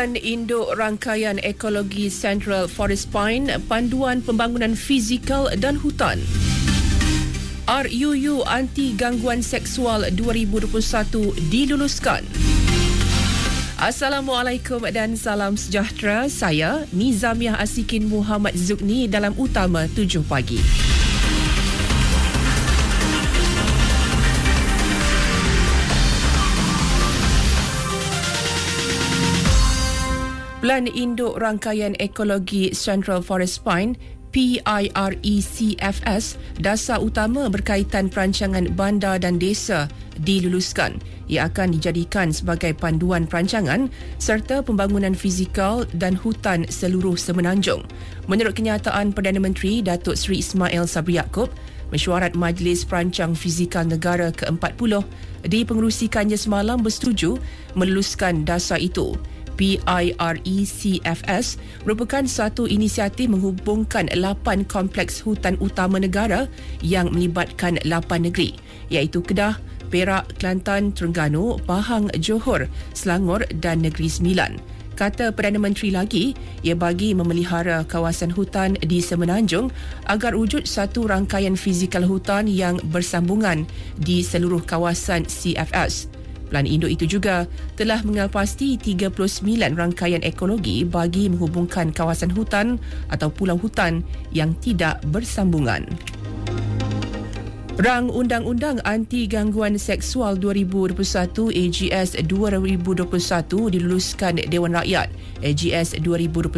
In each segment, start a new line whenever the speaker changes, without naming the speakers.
Pelan Induk Rangkaian Ekologi Central Forest Point, Panduan Pembangunan Fizikal dan Hutan. RUU Anti Gangguan Seksual 2021 diluluskan. Assalamualaikum dan salam sejahtera. Saya Nizamiah Asikin Muhammad Zukni dalam Utama 7 Pagi. Pelan Induk Rangkaian Ekologi Central Forest Point PIRECFS, dasar utama berkaitan perancangan bandar dan desa diluluskan. Ia akan dijadikan sebagai panduan perancangan serta pembangunan fizikal dan hutan seluruh Semenanjung. Menurut kenyataan Perdana Menteri Datuk Seri Ismail Sabri Yaakob, mesyuarat Majlis Perancang Fizikal Negara ke-40 dipengerusikannya semalam bersetuju meluluskan dasar itu. PIRECFS merupakan satu inisiatif menghubungkan 8 kompleks hutan utama negara yang melibatkan 8 negeri, iaitu Kedah, Perak, Kelantan, Terengganu, Pahang, Johor, Selangor dan Negeri Sembilan. Kata Perdana Menteri lagi, ia bagi memelihara kawasan hutan di Semenanjung agar wujud satu rangkaian fizikal hutan yang bersambungan di seluruh kawasan CFS. Pelan induk itu juga telah mengalpasti 39 rangkaian ekologi bagi menghubungkan kawasan hutan atau pulau hutan yang tidak bersambungan. Rang Undang-Undang Anti Gangguan Seksual 2021 AGS 2021 diluluskan Dewan Rakyat. AGS 2021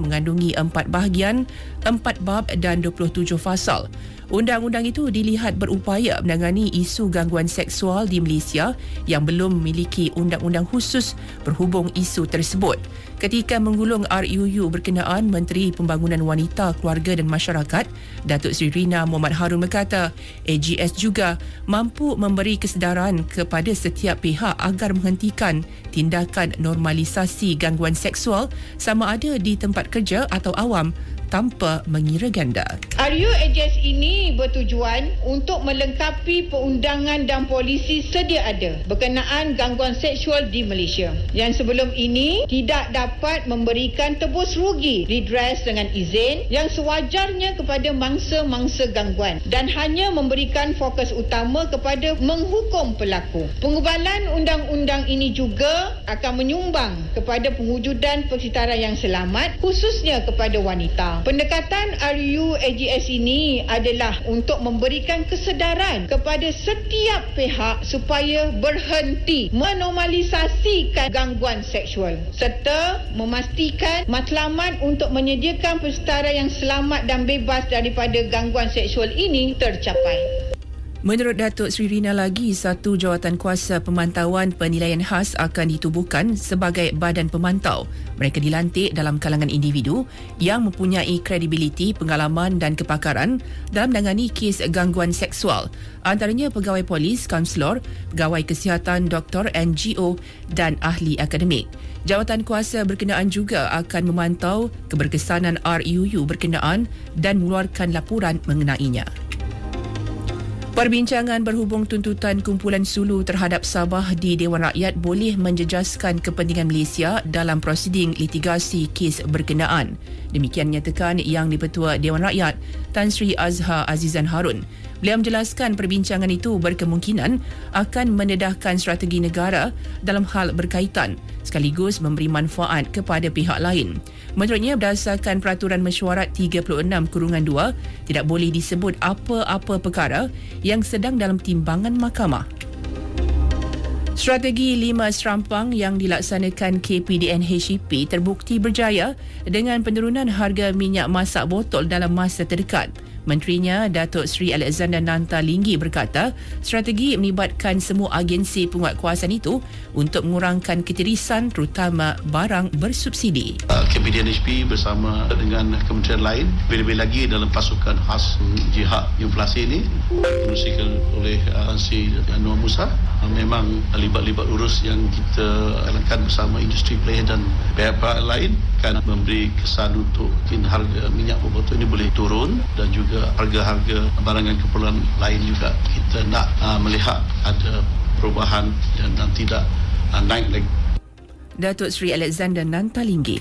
mengandungi 4 bahagian, 4 bab dan 27 fasal. Undang-undang itu dilihat berupaya menangani isu gangguan seksual di Malaysia yang belum memiliki undang-undang khusus berhubung isu tersebut. Ketika menggulung RUU berkenaan, Menteri Pembangunan Wanita, Keluarga dan Masyarakat, Datuk Seri Rina Muhammad Harun berkata, AGS juga mampu memberi kesedaran kepada setiap pihak agar menghentikan tindakan normalisasi gangguan seksual sama ada di tempat kerja atau awam tanpa mengira ganda.
RUU AGS ini bertujuan untuk melengkapi perundangan dan polisi sedia ada berkenaan gangguan seksual di Malaysia yang sebelum ini tidak dapat memberikan tebus rugi redress dengan izin yang sewajarnya kepada mangsa-mangsa gangguan dan hanya memberikan fokus utama kepada menghukum pelaku. Pengubalan undang-undang ini juga akan menyumbang kepada pengujudan persekitaran yang selamat khususnya kepada wanita. Pendekatan RUU AGS ini adalah untuk memberikan kesedaran kepada setiap pihak supaya berhenti menormalisasikan gangguan seksual serta memastikan matlamat untuk menyediakan persekitaran yang selamat dan bebas daripada gangguan seksual ini tercapai.
Menurut Datuk Seri Rina lagi, satu jawatan kuasa pemantauan penilaian khas akan ditubuhkan sebagai badan pemantau. Mereka dilantik dalam kalangan individu yang mempunyai kredibiliti, pengalaman dan kepakaran dalam menangani kes gangguan seksual. Antaranya pegawai polis, kaunselor, pegawai kesihatan, doktor, NGO dan ahli akademik. Jawatan kuasa berkenaan juga akan memantau keberkesanan RUU berkenaan dan mengeluarkan laporan mengenainya. Perbincangan berhubung tuntutan kumpulan Sulu terhadap Sabah di Dewan Rakyat boleh menjejaskan kepentingan Malaysia dalam prosiding litigasi kes berkenaan. Demikian nyatakan Yang di-Pertua Dewan Rakyat, Tan Sri Azhar Azizan Harun. Beliau menjelaskan perbincangan itu berkemungkinan akan mendedahkan strategi negara dalam hal berkaitan sekaligus memberi manfaat kepada pihak lain. Menurutnya, berdasarkan Peraturan Mesyuarat 36/2, tidak boleh disebut apa-apa perkara yang sedang dalam timbangan mahkamah. Strategi 5 serampang yang dilaksanakan KPDN-HEP terbukti berjaya dengan penurunan harga minyak masak botol dalam masa terdekat. Menterinya Datuk Seri Alexander Nanta Linggi berkata, strategi melibatkan semua agensi penguatkuasaan itu untuk mengurangkan ketirisan terutama barang bersubsidi.
KPDN-HP bersama dengan kementerian lain lebih-lebih lagi dalam pasukan khas jihad inflasi ini diurusikan oleh Tan Sri Anwar Musa. Memang libat-libat urus yang kita jalankan bersama industri player dan pihak-pihak lain akan memberi kesan untuk harga minyak botol ini boleh turun dan juga harga-harga barangan keperluan lain juga kita nak melihat ada perubahan dan tidak naik lagi.
Datuk Seri Alexander Nantalinggi.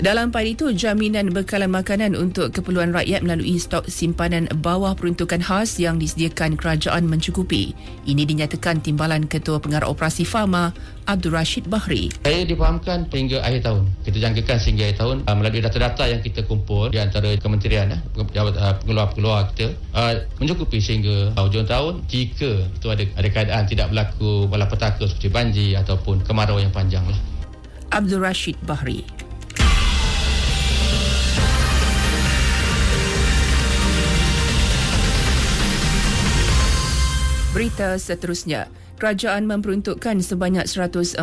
Dalam pada itu, jaminan bekalan makanan untuk keperluan rakyat melalui stok simpanan bawah peruntukan khas yang disediakan kerajaan mencukupi. Ini dinyatakan Timbalan Ketua Pengarah Operasi Pharma, Abdul Rashid Bahri.
Saya difahamkan hingga akhir tahun. Kita jangkakan sehingga akhir tahun melalui data-data yang kita kumpul di antara kementerian, pengeluar-pengeluar kita mencukupi sehingga hujung tahun jika itu ada keadaan tidak berlaku malapetaka seperti banjir ataupun kemarau yang panjang.
Abdul Rashid Bahri. Berita seterusnya, kerajaan memperuntukkan sebanyak 140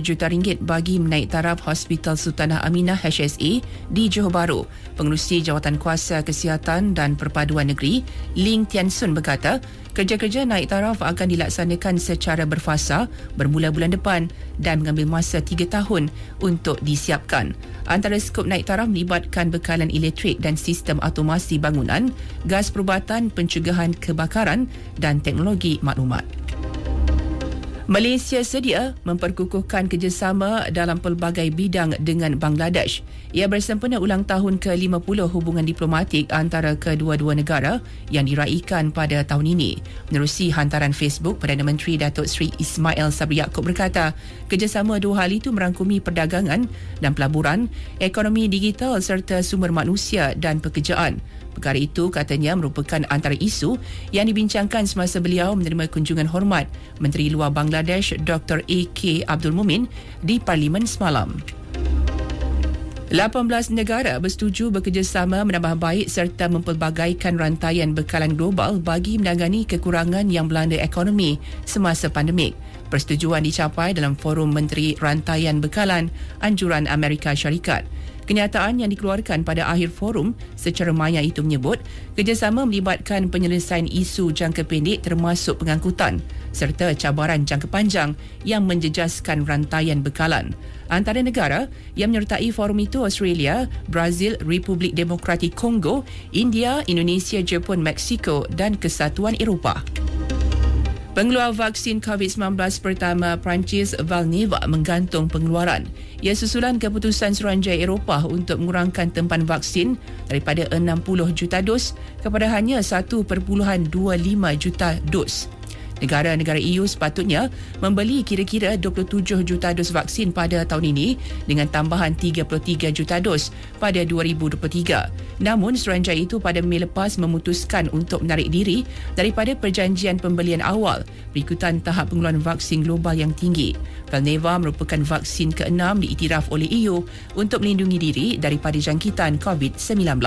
juta ringgit bagi menaik taraf Hospital Sultanah Aminah HSA di Johor Bahru. Pengerusi Jawatan Kuasa Kesihatan dan Perpaduan Negeri, Ling Tian Sun berkata, kerja-kerja naik taraf akan dilaksanakan secara berfasa bermula bulan depan dan mengambil masa 3 tahun untuk disiapkan. Antara skop naik taraf melibatkan bekalan elektrik dan sistem automasi bangunan, gas perubatan, pencegahan kebakaran dan teknologi maklumat. Malaysia sedia memperkukuhkan kerjasama dalam pelbagai bidang dengan Bangladesh. Ia bersempena ulang tahun ke-50 hubungan diplomatik antara kedua-dua negara yang diraikan pada tahun ini. Menerusi hantaran Facebook, Perdana Menteri Datuk Seri Ismail Sabri Yaakob berkata, kerjasama dua hal itu merangkumi perdagangan dan pelaburan, ekonomi digital serta sumber manusia dan pekerjaan. Perkara itu katanya merupakan antara isu yang dibincangkan semasa beliau menerima kunjungan hormat Menteri Luar Bangladesh Dr. A.K. Abdul Mumin di Parlimen semalam. 18 negara bersetuju bekerjasama menambah baik serta mempelbagaikan rantaian bekalan global bagi menangani kekurangan yang melanda ekonomi semasa pandemik. Persetujuan dicapai dalam Forum Menteri Rantaian Bekalan Anjuran Amerika Syarikat. Kenyataan yang dikeluarkan pada akhir forum secara maya itu menyebut kerjasama melibatkan penyelesaian isu jangka pendek termasuk pengangkutan serta cabaran jangka panjang yang menjejaskan rantaian bekalan. Antara negara yang menyertai forum itu Australia, Brazil, Republik Demokratik Kongo, India, Indonesia, Jepun, Meksiko dan Kesatuan Eropah. Pengeluar vaksin COVID-19 pertama Perancis Valneva menggantung pengeluaran. Ia susulan keputusan Suruhanjaya Eropah untuk mengurangkan tempahan vaksin daripada 60 juta dos kepada hanya 1.25 juta dos. Negara-negara EU sepatutnya membeli kira-kira 27 juta dos vaksin pada tahun ini dengan tambahan 33 juta dos pada 2023. Namun, Suruhanjaya itu pada Mei lepas memutuskan untuk menarik diri daripada perjanjian pembelian awal berikutan tahap pengeluaran vaksin global yang tinggi. Valneva merupakan vaksin ke-6 diiktiraf oleh EU untuk melindungi diri daripada jangkitan COVID-19.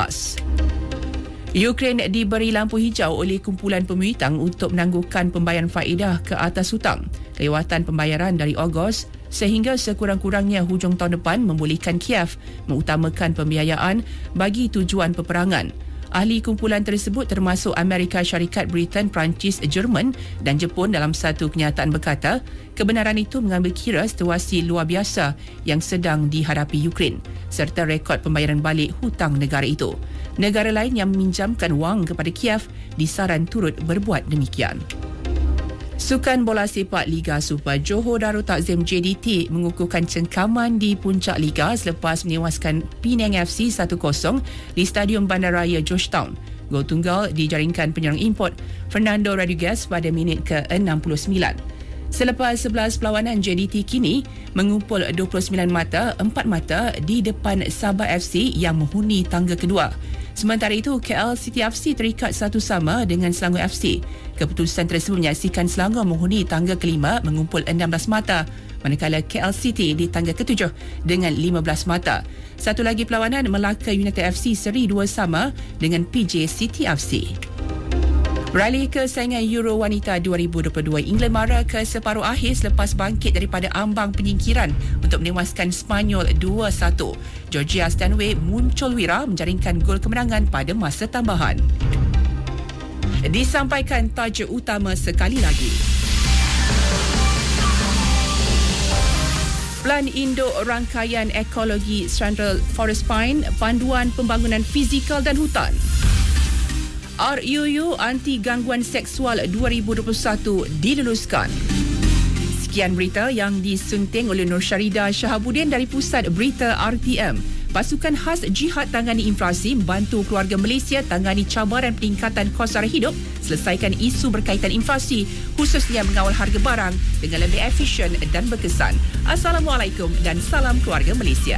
Ukraine diberi lampu hijau oleh kumpulan pemuyutang untuk menangguhkan pembayaran faedah ke atas hutang. Kelewatan pembayaran dari Ogos sehingga sekurang-kurangnya hujung tahun depan membolehkan Kiev mengutamakan pembiayaan bagi tujuan peperangan. Ahli kumpulan tersebut termasuk Amerika Syarikat, Britain, Perancis, Jerman dan Jepun dalam satu kenyataan berkata, kebenaran itu mengambil kira situasi luar biasa yang sedang dihadapi Ukraine serta rekod pembayaran balik hutang negara itu. Negara lain yang meminjamkan wang kepada Kiev disaran turut berbuat demikian. Sukan bola sepak Liga Super Johor Darul Takzim JDT mengukuhkan cengkaman di puncak Liga selepas menewaskan Penang FC 1-0 di Stadium Bandaraya Georgetown. Gol tunggal dijaringkan penyerang import Fernando Rodriguez pada minit ke-69. Selepas 11 perlawanan, JDT kini mengumpul 29 mata, 4 mata di depan Sabah FC yang menghuni tangga kedua. Sementara itu, KL City FC terikat 1-1 dengan Selangor FC. Keputusan tersebut menyaksikan Selangor menghuni tangga kelima mengumpul 16 mata, manakala KL City di tangga ketujuh dengan 15 mata. Satu lagi perlawanan, Melaka United FC seri 2-2 dengan PJ City FC. Rally kesaingan Euro Wanita 2022, England mara ke separuh akhir selepas bangkit daripada ambang penyingkiran untuk menewaskan Spanyol 2-1. Georgia Stanway muncul wira menjaringkan gol kemenangan pada masa tambahan. Disampaikan tajuk utama sekali lagi. Plan Indo Rangkaian Ekologi Central Forest Pine, Panduan Pembangunan Fizikal dan Hutan. RUU Anti Gangguan Seksual 2021 diluluskan. Sekian berita yang disunting oleh Nur Syarida Shahabuddin dari Pusat Berita RTM. Pasukan khas Jihad Tangani Inflasi membantu keluarga Malaysia tangani cabaran peningkatan kos sara hidup, selesaikan isu berkaitan inflasi, khususnya mengawal harga barang dengan lebih efisien dan berkesan. Assalamualaikum dan salam keluarga Malaysia.